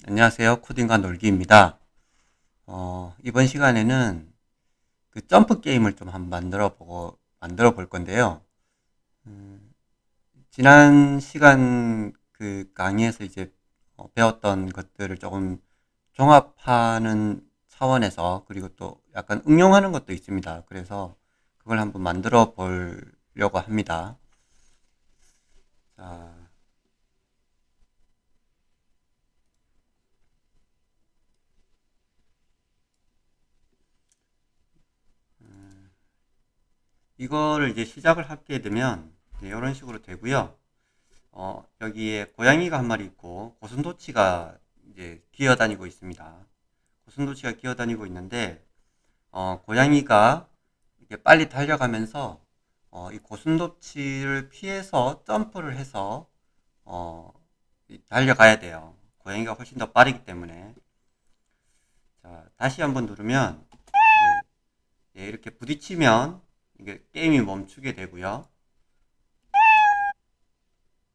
안녕하세요. 코딩과 놀기입니다. 이번 시간에는 그 점프 게임을 좀 한번 만들어 볼 건데요. 음, 지난 시간 그 강의에서 이제 배웠던 것들을 조금 종합하는 차원에서 그리고 또 약간 응용하는 것도 있습니다. 그래서 그걸 한번 만들어 보려고 합니다. 자, 이거를 이제 시작을 하게 되면 이제 이런 식으로 되고요. 여기에 고양이가 한 마리 있고 고슴도치가 이제 기어다니고 있습니다. 고슴도치가 기어다니고 있는데 고양이가 이렇게 빨리 달려가면서 이 고슴도치를 피해서 점프를 해서 어, 달려가야 돼요. 고양이가 훨씬 더 빠르기 때문에. 자, 다시 한번 누르면 이렇게 부딪히면 이게 게임이 멈추게 되고요.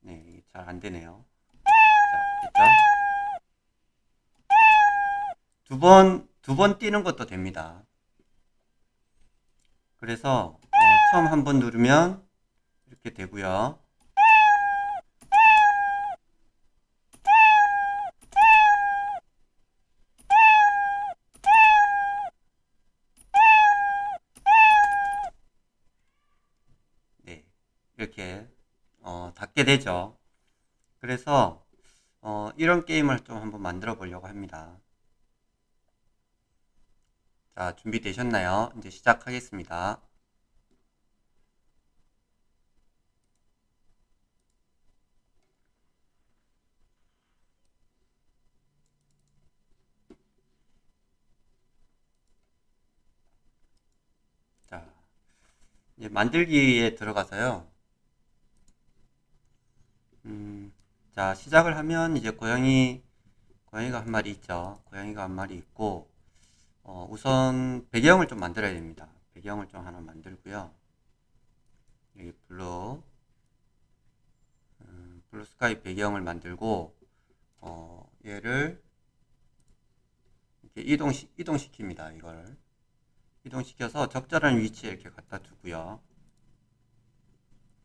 네, 잘 안 되네요. 자, 됐죠? 두 번 뛰는 것도 됩니다. 그래서 처음 한 번 누르면 이렇게 되고요. 네, 이렇게 닫게 되죠. 그래서 이런 게임을 좀 한번 만들어 보려고 합니다. 자, 준비되셨나요? 이제 시작하겠습니다. 자, 이제 만들기에 들어가서요. 자, 시작을 하면 이제 고양이가 한 마리 있죠. 고양이가 한 마리 있고, 우선 배경을 좀 만들어야 됩니다. 배경을 좀 하나 만들고요. 여기 블루 스카이 배경을 만들고, 얘를 이렇게 이동시킵니다. 이걸. 이동시켜서 적절한 위치에 이렇게 갖다 두고요.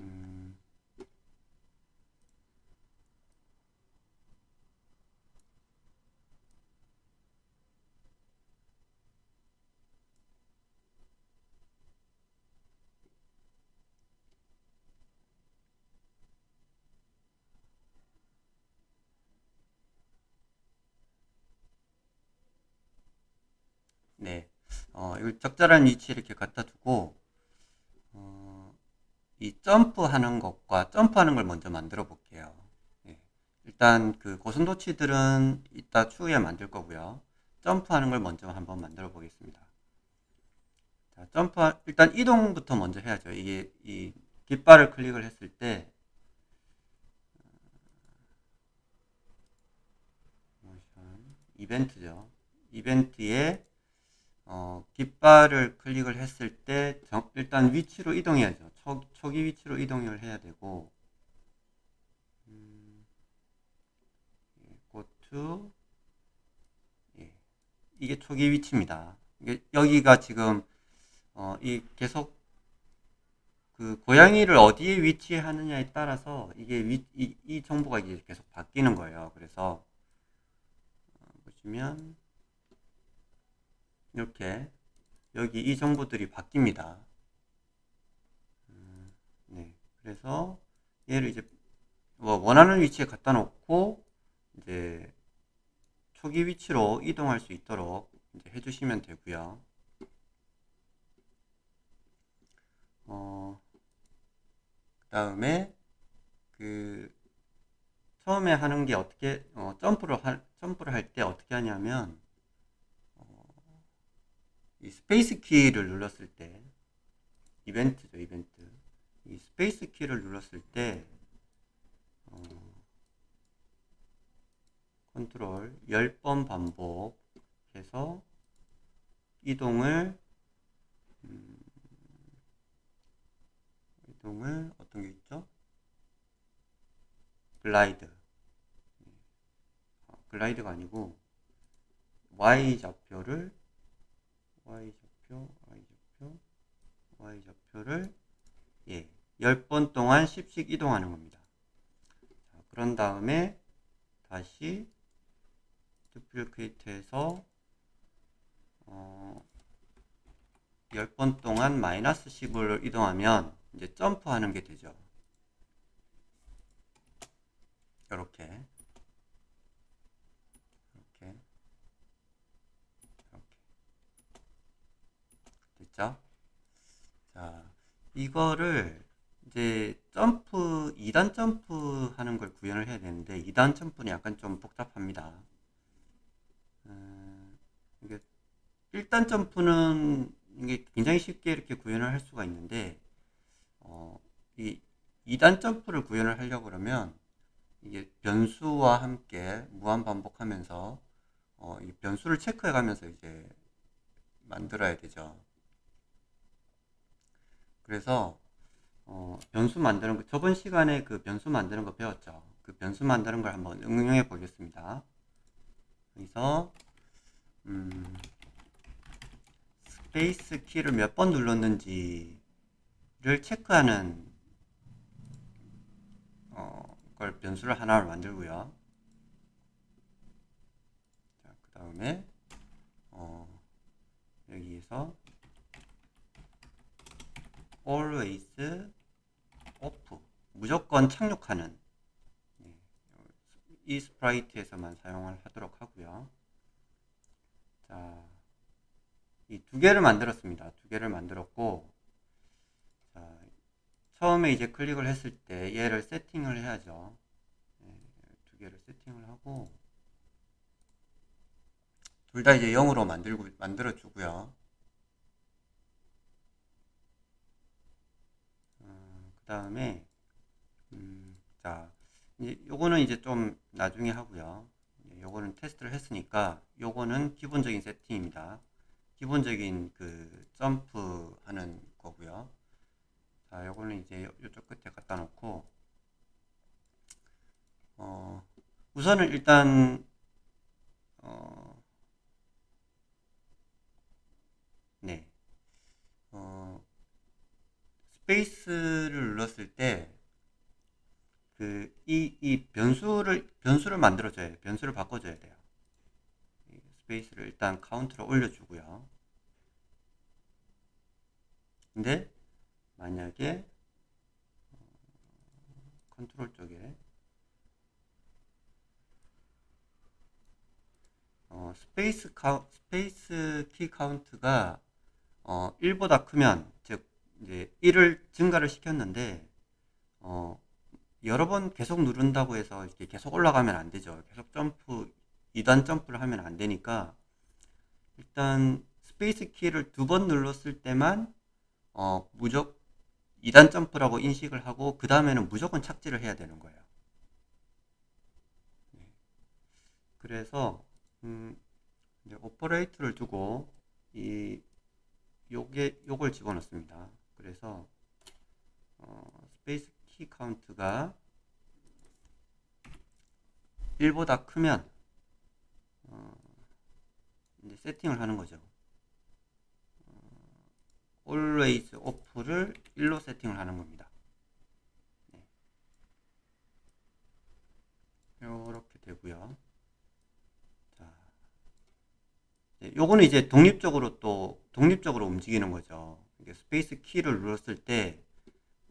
음, 네. 이걸 적절한 위치에 이렇게 갖다 두고, 어, 이 점프하는 걸 먼저 만들어 볼게요. 예. 일단 그 고슴도치들은 이따 추후에 만들 거고요. 점프하는 걸 먼저 한번 만들어 보겠습니다. 자, 일단 이동부터 먼저 해야죠. 이게 이 깃발을 클릭을 했을 때, 모션, 이벤트죠. 이벤트에 깃발을 클릭을 했을 때 일단 위치로 이동해야죠. 초기 위치로 이동을 해야 되고 음, go to 예, 이게 초기 위치입니다. 여기가 지금 이 계속 그 고양이를 어디에 위치하느냐에 따라서 이 정보가 이제 계속 바뀌는 거예요. 그래서 보시면 이렇게 여기 이 정보들이 바뀝니다. 네, 그래서 얘를 이제 뭐 원하는 위치에 갖다 놓고 이제 초기 위치로 이동할 수 있도록 이제 해주시면 되고요. 그 다음에 그 처음에 하는 게 어떻게 점프를 할 때 어떻게 하냐면 이 스페이스 키를 눌렀을 때 이벤트죠, 이벤트. 이 스페이스 키를 눌렀을 때 어, 컨트롤 10번 반복해서 이동을 음, 이동을 어떤 게 있죠? 글라이드 글라이드가 아니고 y좌표를 y좌표를 예, 10번 동안 10씩 이동하는 겁니다. 자, 그런 다음에 다시 duplicate해서 10번 동안 마이너스 10을 이동하면 이제 점프하는 게 되죠. 이렇게 됐죠? 자, 이거를 이제 점프 2단 점프 하는 걸 구현을 해야 되는데 2단 점프는 약간 좀 복잡합니다. 이게 1단 점프는 이게 굉장히 쉽게 이렇게 구현을 할 수가 있는데 이 2단 점프를 구현을 하려고 그러면 이게 변수와 함께 무한 반복하면서 이 변수를 체크해 가면서 이제 만들어야 되죠. 그래서 변수 만드는 거 저번 시간에 그 변수 만드는 거 배웠죠. 그 변수 만드는 걸 한번 응용해 보겠습니다. 그래서 스페이스 키를 몇 번 눌렀는지를 체크하는 걸 변수를 하나를 만들고요. 자, 그 다음에 여기에서 always off 무조건 착륙하는 이 스프라이트에서만 사용을 하도록 하고요. 자, 이 두 개를 만들었습니다. 두 개를 만들었고, 자, 처음에 이제 클릭을 했을 때 얘를 세팅을 해야죠. 두 개를 세팅을 하고, 둘 다 이제 0으로 만들어 주고요. 그 다음에, 자, 요거는 이제 좀 나중에 하고요. 요거는 테스트를 했으니까, 요거는 기본적인 세팅입니다. 기본적인 그 점프 하는 거고요. 자, 요거는 이제 요쪽 끝에 갖다 놓고, 우선은 일단, 네, 스페이스를 눌렀을 때, 이 변수를 만들어줘야 돼요. 변수를 바꿔줘야 돼요. 스페이스를 일단 카운트로 올려주고요. 근데, 만약에, 컨트롤 쪽에, 스페이스 키 카운트가 1보다 크면, 즉, 이제 1을 증가를 시켰는데, 여러 번 계속 누른다고 해서 이렇게 계속 올라가면 안 되죠. 계속 2단 점프를 하면 안 되니까, 일단, 스페이스 키를 2번 눌렀을 때만, 무조건 2단 점프라고 인식을 하고, 그 다음에는 무조건 착지를 해야 되는 거예요. 네. 그래서, 이제 오퍼레이터를 두고, 요걸 집어넣습니다. 그래서, 스페이스 키 카운트가 1보다 크면 이제 세팅을 하는 거죠. always off를 1로 세팅을 하는 겁니다. 네. 이렇게 되고요. 자, 요거는 이제 독립적으로 움직이는 거죠. 이게 스페이스 키를 눌렀을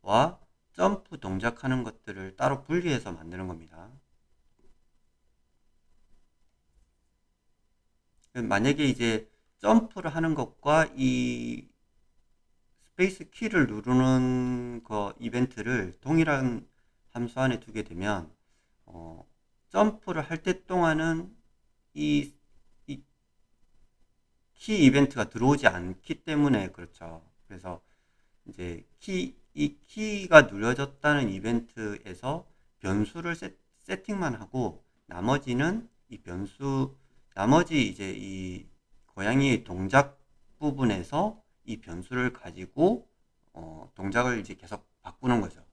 때와 점프 동작하는 것들을 따로 분리해서 만드는 겁니다. 만약에 이제 점프를 하는 것과 이 스페이스 키를 누르는 거 이벤트를 동일한 함수 안에 두게 되면 점프를 할 때 동안은 이 키 이벤트가 들어오지 않기 때문에 그렇죠. 그래서 이제 이 키가 눌려졌다는 이벤트에서 변수를 세팅만 하고 나머지는 나머지 이제 이 고양이의 동작 부분에서 이 변수를 가지고 동작을 이제 계속 바꾸는 거죠.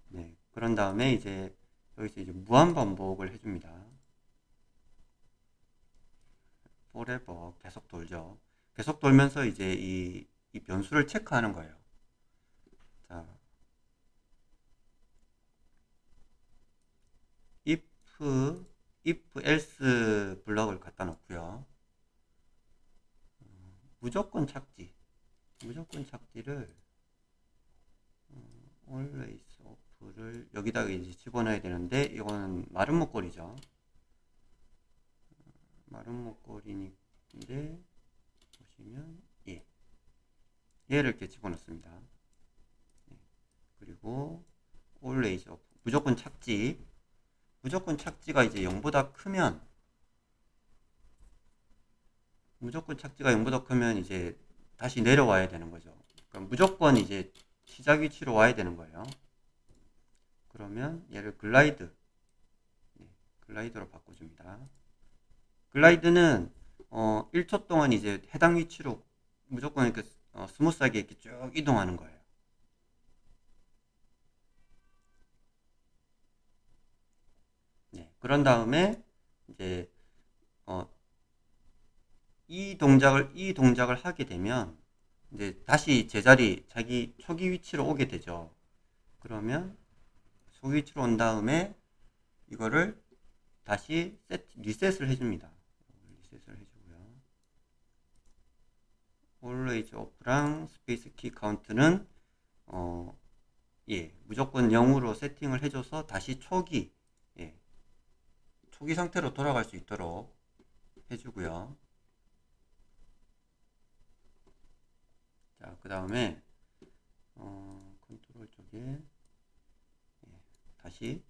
네, 그런 다음에 이제 여기서 이제 무한 반복을 해줍니다. forever 계속 돌죠. 계속 돌면서 이제 이 변수를 체크하는 거예요. 자, if else 블럭을 갖다 놓고요. 무조건 착지를 always off를 여기다가 이제 집어넣어야 되는데 이거는 마른 목걸이죠. 마른 목걸이인데 보시면 얘를 이렇게 집어넣습니다. 그리고 always off 무조건 착지가 이제 0보다 크면 이제 다시 내려와야 되는 거죠. 그러니까 무조건 이제 시작 위치로 와야 되는 거예요. 그러면 얘를 글라이드로 바꿔줍니다. 글라이드는 1초 동안 이제 해당 위치로 무조건 이렇게 스무스하게 이렇게 쭉 이동하는 거예요. 네, 그런 다음에 이제 이 동작을 하게 되면 이제 다시 제자리 자기 초기 위치로 오게 되죠. 그러면 초기 위치로 온 다음에 이거를 다시 리셋을 해줍니다. 리셋을 해주고요. always off랑 스페이스 키 카운트는 무조건 0으로 세팅을 해줘서 다시 초기 상태로 돌아갈 수 있도록 해주고요. 자, 그 다음에 컨트롤 쪽에 다시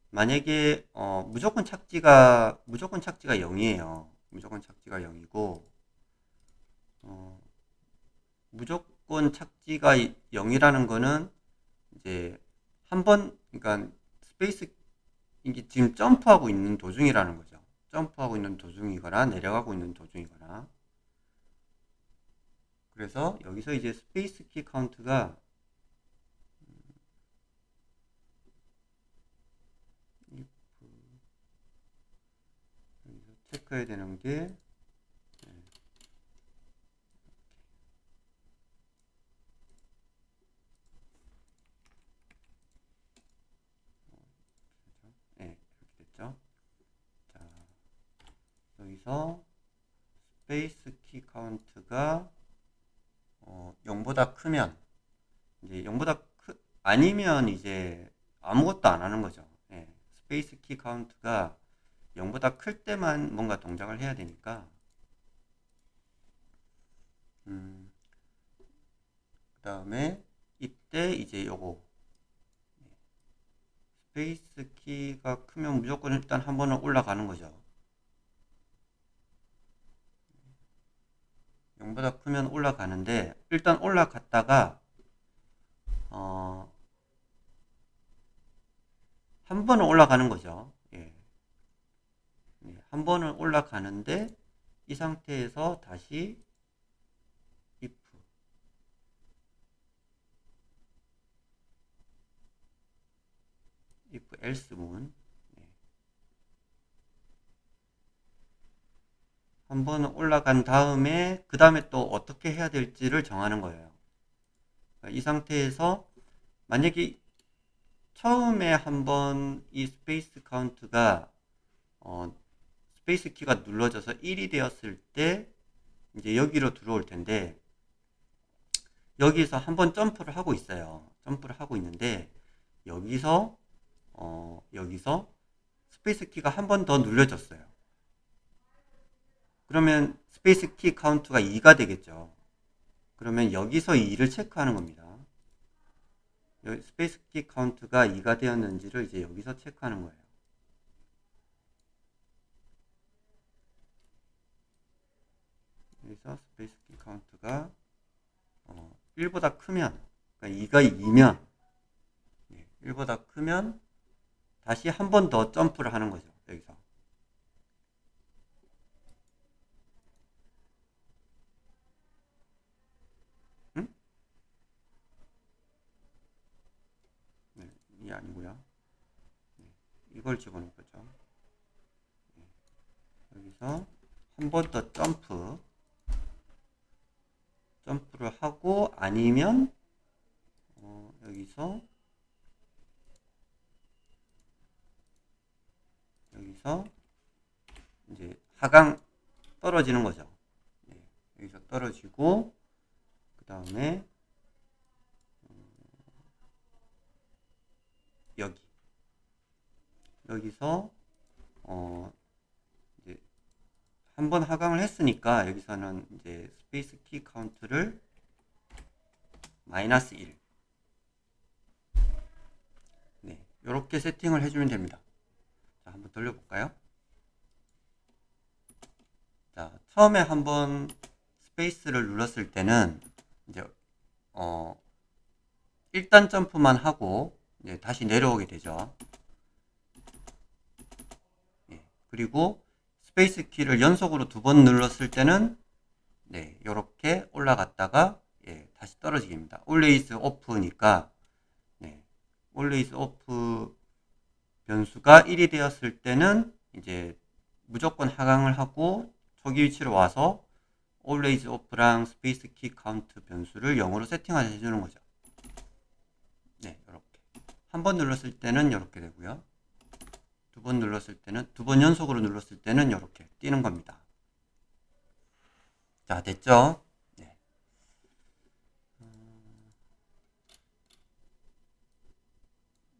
만약에 무조건 착지가 0이에요. 무조건 착지가 0이고 무조건 착지가 0이라는 거는 이제 그러니까 스페이스 이게 지금 점프하고 있는 도중이라는 거죠. 점프하고 있는 도중이거나 내려가고 있는 도중이거나. 그래서 여기서 이제 스페이스 키 카운트가 여기서 체크해야 되는 게 이렇게 됐죠. 자, 여기서 스페이스 키 카운트가 0보다 크면 이제 0보다 아니면 이제 아무것도 안 하는 거죠. 스페이스 키 카운트가 0보다 클 때만 뭔가 동작을 해야 되니까 그 다음에 이때 이제 요거 스페이스 키가 크면 무조건 일단 한 번은 올라가는 거죠. 0보다 크면 올라가는데 일단 올라갔다가 한 번은 올라가는 거죠. 한 번은 올라가는데 이 상태에서 다시 if else 문 한 번은 올라간 다음에 그 다음에 또 어떻게 해야 될지를 정하는 거예요. 이 상태에서 만약에 처음에 한번 이 스페이스 카운트가 스페이스 키가 눌러져서 1이 되었을 때 이제 여기로 들어올 텐데 여기서 한번 점프를 하고 있어요. 점프를 하고 있는데 여기서 스페이스 키가 한 번 더 눌려졌어요. 그러면 스페이스 키 카운트가 2가 되겠죠. 그러면 여기서 2를 체크하는 겁니다. 스페이스 키 카운트가 2가 되었는지를 이제 여기서 체크하는 거예요. 여기서 스페이스 키 카운트가 1보다 크면 그러니까 2가 2면 1보다 크면 다시 한 번 더 점프를 하는 거죠. 여기서 응? 이게 아니고요. 이걸 집어넣을 거죠. 여기서 한 번 더 점프를 하고, 아니면 여기서 이제 하강 떨어지는 거죠. 네, 여기서 떨어지고, 그 다음에 여기서 이제 한 번 하강을 했으니까 여기서는 이제 스페이스 키 카운트를 -1. 네, 이렇게 세팅을 해주면 됩니다. 자, 한번 돌려볼까요? 자, 처음에 한번 스페이스를 눌렀을 때는 이제 1단 점프만 하고 이제 다시 내려오게 되죠. 예, 그리고 스페이스 키를 연속으로 2번 눌렀을 때는 네, 이렇게 올라갔다가 예, 다시 떨어지게 됩니다. always off니까 네, always off 변수가 1이 되었을 때는 이제 무조건 하강을 하고 초기 위치로 와서 always off랑 스페이스 키 카운트 변수를 0으로 세팅해 주는 거죠. 네, 이렇게 한 번 눌렀을 때는 이렇게 되고요. 2번 눌렀을 때는 2번 연속으로 눌렀을 때는 이렇게 뛰는 겁니다. 자, 됐죠? 네.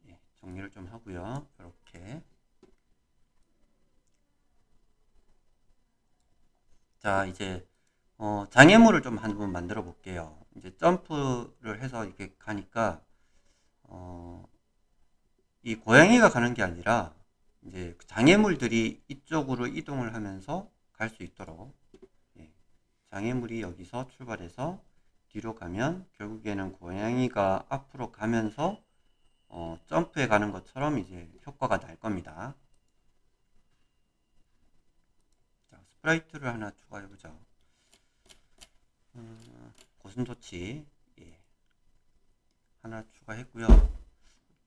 네, 정리를 좀 하고요. 이렇게. 자, 이제 장애물을 좀 한번 만들어 볼게요. 이제 점프를 해서 이렇게 가니까 이 고양이가 가는 게 아니라 이제 장애물들이 이쪽으로 이동을 하면서 갈 수 있도록 예, 장애물이 여기서 출발해서 뒤로 가면 결국에는 고양이가 앞으로 가면서 점프해 가는 것처럼 이제 효과가 날 겁니다. 자, 스프라이트를 하나 추가해 보죠. 고슴도치 예, 하나 추가했고요.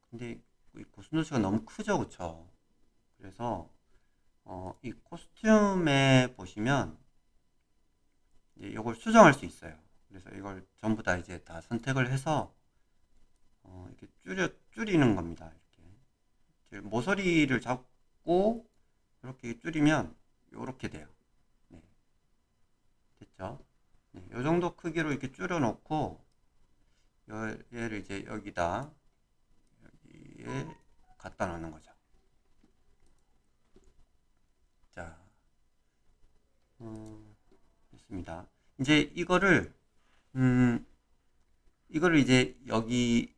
근데 이 고슴도치가 너무 크죠, 그쵸? 그래서 이 코스튬에 보시면 이걸 수정할 수 있어요. 그래서 이걸 전부 다 이제 다 선택을 해서 이렇게 줄이는 겁니다. 이렇게 모서리를 잡고 이렇게 줄이면 이렇게 돼요. 네, 됐죠? 네, 이 정도 크기로 이렇게 줄여 놓고 얘를 이제 여기에 갖다 놓는 거죠. 자, 됐습니다. 이제 이거를 이제 여기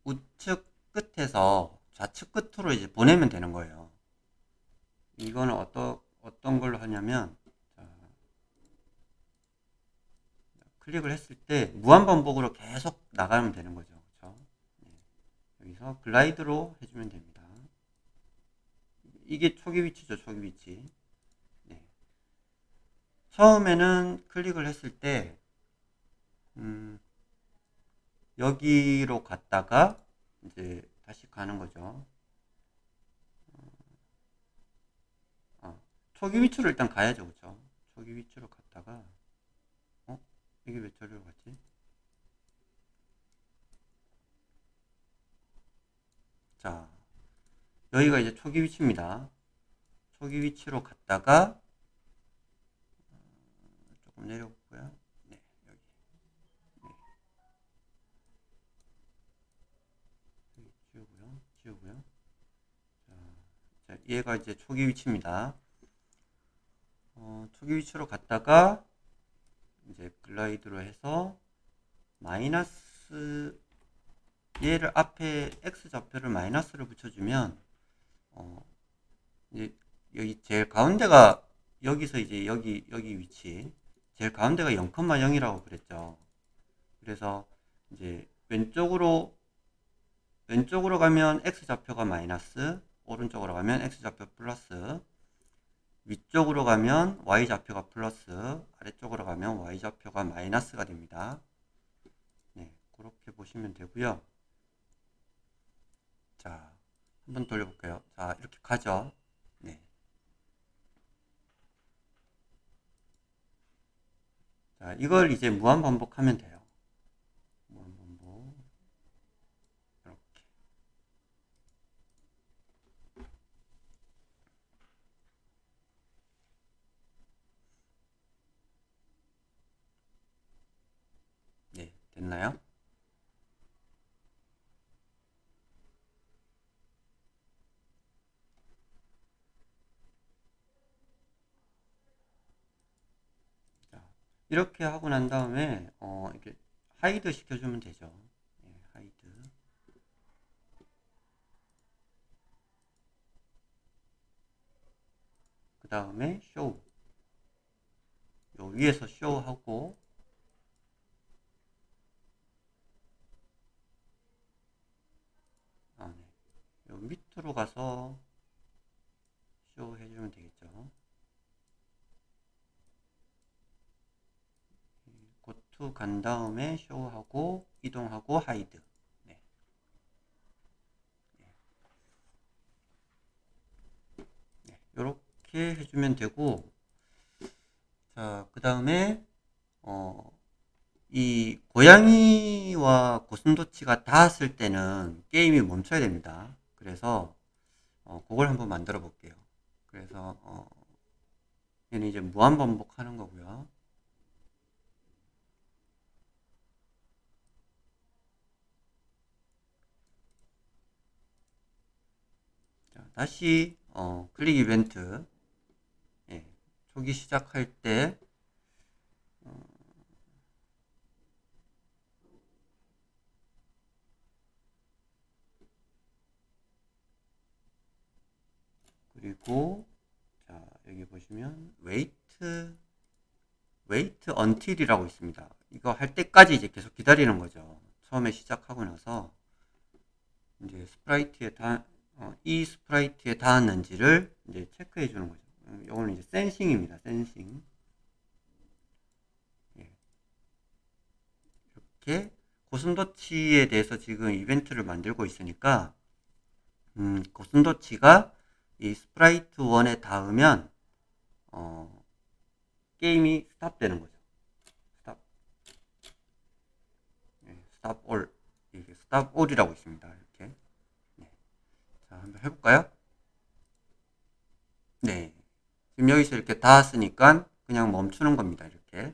우측 끝에서 좌측 끝으로 이제 보내면 되는 거예요. 이거는 어떤 걸로 하냐면, 자, 클릭을 했을 때 무한 반복으로 계속 나가면 되는 거죠. 그렇죠? 네. 여기서 글라이드로 해주면 됩니다. 이게 초기 위치죠, 초기 위치. 네. 처음에는 클릭을 했을 때, 여기로 갔다가 이제 다시 가는 거죠. 초기 위치로 일단 가야죠, 그렇죠? 초기 위치로 갔다가 이게 왜 저리로 갔지? 자, 여기가 이제 초기 위치입니다. 초기 위치로 갔다가 조금 내려볼고요. 네, 여기. 네. 여기 지우고요. 자, 얘가 이제 초기 위치입니다. 초기 위치로 갔다가 이제 글라이드로 해서 마이너스 얘를 앞에 x 좌표를 마이너스를 붙여주면 이제 여기 제일 가운데가 여기서 이제 여기 위치 제일 가운데가 0,0이라고 그랬죠. 그래서 이제 왼쪽으로 가면 x 좌표가 마이너스, 오른쪽으로 가면 x 좌표 플러스, 위쪽으로 가면 y 좌표가 플러스, 아래쪽으로 가면 y 좌표가 마이너스가 됩니다. 네, 그렇게 보시면 되고요. 자, 한번 돌려볼게요. 자, 이렇게 가죠. 네. 자, 이걸 이제 무한 반복하면 돼요. 무한 반복. 이렇게. 네, 됐나요? 자, 이렇게 하고 난 다음에 이렇게 하이드 시켜주면 되죠. 네, 하이드. 그 다음에 쇼. 요 위에서 쇼하고 네. 요 밑으로 가서 쇼 해주면 되겠죠. 고투 간 다음에 쇼하고 이동하고 하이드. 네. 네. 이렇게 해주면 되고, 자, 그 다음에 이 고양이와 고슴도치가 닿았을 때는 게임이 멈춰야 됩니다. 그래서 그걸 한번 만들어 볼게요. 그래서 얘는 이제 무한 반복하는 거고요. 자, 다시 클릭 이벤트. 예, 초기 시작할 때 그리고 자, 여기 보시면 wait until이라고 있습니다. 이거 할 때까지 이제 계속 기다리는 거죠. 처음에 시작하고 나서 이제 이 스프라이트에 닿았는지를 이제 체크해 주는 거죠. 이거는 이제 센싱입니다. 센싱. 예. 이렇게 고슴도치에 대해서 지금 이벤트를 만들고 있으니까 고슴도치가 이 스프라이트 1에 닿으면 어, 게임이 스탑되는 거죠. 스탑. 네, 스탑 올. 이게 스탑 올이라고 있습니다. 이렇게. 네. 자, 한번 해볼까요? 네. 지금 여기서 이렇게 닿았으니까 그냥 멈추는 겁니다. 이렇게.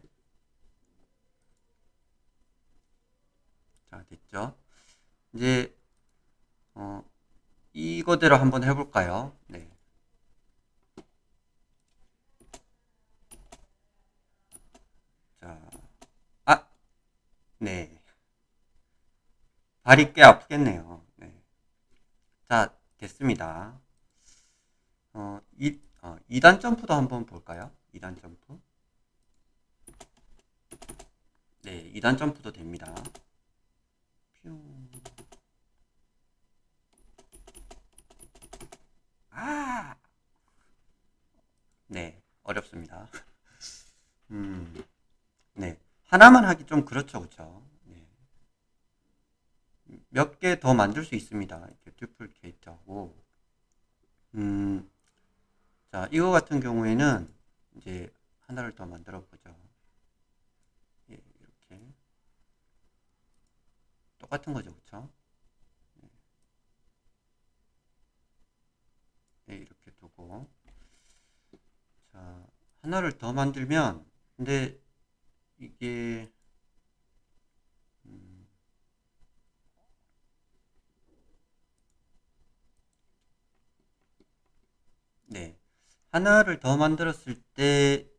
자, 됐죠? 이제, 어, 이거대로 한번 해볼까요? 네. 자, 아, 네. 발이 꽤 아프겠네요. 네. 자, 됐습니다. 2단 점프도 한번 볼까요? 2단 점프. 네, 2단 점프도 됩니다. 퓨. 아! 네, 어렵습니다. 음, 네. 하나만 하기 좀 그렇죠, 그쵸? 네. 몇 개 더 만들 수 있습니다. 이렇게 듀플리케이트하고. 음, 자, 이거 같은 경우에는 이제 하나를 더 만들어 보죠. 예, 이렇게. 똑같은 거죠, 그쵸? 네, 이렇게 두고. 자, 하나를 더 만들면, 근데 이게, 음, 네. 하나를 더 만들었을 때,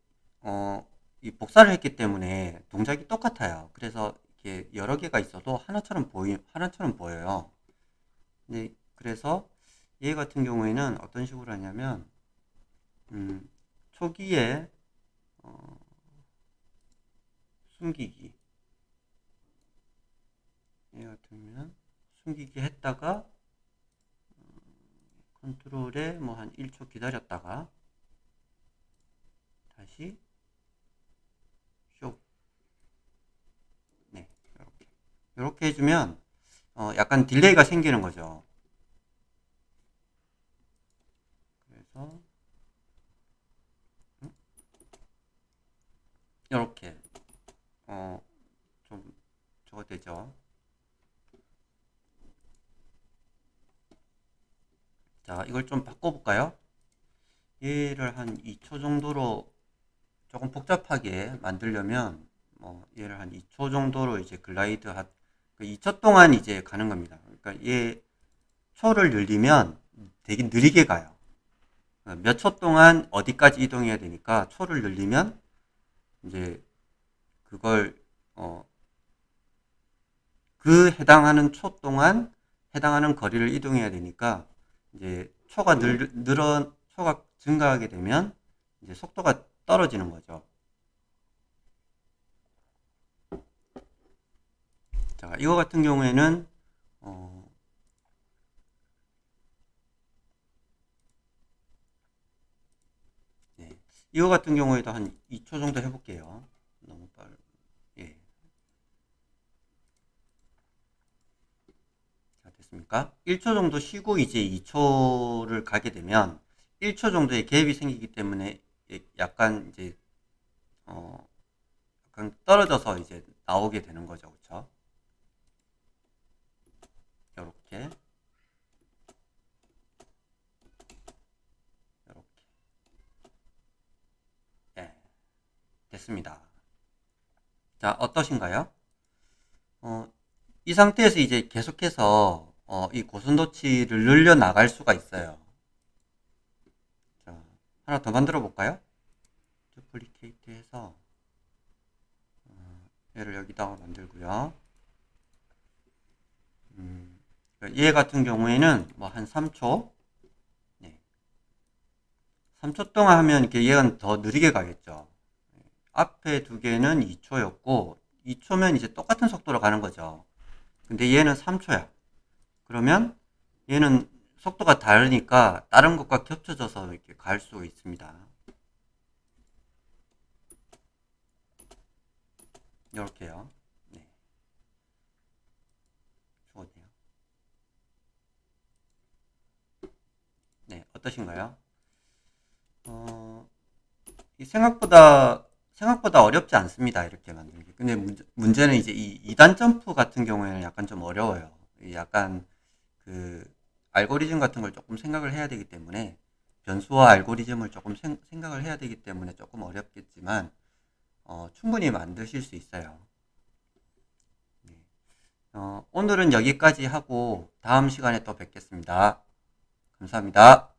이 복사를 했기 때문에 동작이 똑같아요. 그래서 이렇게 여러 개가 있어도 하나처럼 보여요. 네, 그래서 얘 같은 경우에는 어떤 식으로 하냐면, 음, 초기에, 어, 숨기기. 얘 같으면 숨기기 했다가, 컨트롤에 뭐 한 1초 기다렸다가, 다시 쇼. 네, 이렇게. 이렇게 해주면, 약간 딜레이가 생기는 거죠. 그래서, 이렇게. 되죠. 자, 이걸 좀 바꿔볼까요? 얘를 한 2초 정도로 조금 복잡하게 만들려면 얘를 한 2초 정도로 이제 글라이드 2초 동안 이제 가는 겁니다. 그러니까 얘 초를 늘리면 되게 느리게 가요. 몇 초 동안 어디까지 이동해야 되니까 초를 늘리면 이제 그걸 그 해당하는 초 동안 해당하는 거리를 이동해야 되니까 이제 초가 증가하게 되면 이제 속도가 떨어지는 거죠. 자, 이거 같은 경우에는 네. 이거 같은 경우에도 한 2초 정도 해볼게요. 너무 예. 자, 됐습니까? 1초 정도 쉬고 이제 2초를 가게 되면 1초 정도의 갭이 생기기 때문에 약간 이제 약간 떨어져서 이제 나오게 되는 거죠. 그렇죠? 이렇게 이렇게 네, 됐습니다. 자, 어떠신가요? 어, 이 상태에서 이제 계속해서 이 고순도치를 늘려 나갈 수가 있어요. 자, 하나 더 만들어 볼까요? duplicate해서 얘를 여기다가 만들고요. 얘 같은 경우에는 뭐 한 3초, 네. 3초 동안 하면 이렇게 얘는 더 느리게 가겠죠. 앞에 두 개는 2초였고 2초면 이제 똑같은 속도로 가는 거죠. 근데 얘는 3초야. 그러면 얘는 속도가 다르니까 다른 것과 겹쳐져서 이렇게 갈 수 있습니다. 이렇게요. 네. 좋네요. 네, 어떠신가요? 어, 생각보다 어렵지 않습니다. 이렇게 만드는 게. 근데 문제는 이제 이 2단 점프 같은 경우에는 약간 좀 어려워요. 약간 그 알고리즘 같은 걸 조금 생각을 해야 되기 때문에 변수와 알고리즘을 조금 생각을 해야 되기 때문에 조금 어렵겠지만 충분히 만드실 수 있어요. 네. 오늘은 여기까지 하고 다음 시간에 또 뵙겠습니다. 감사합니다.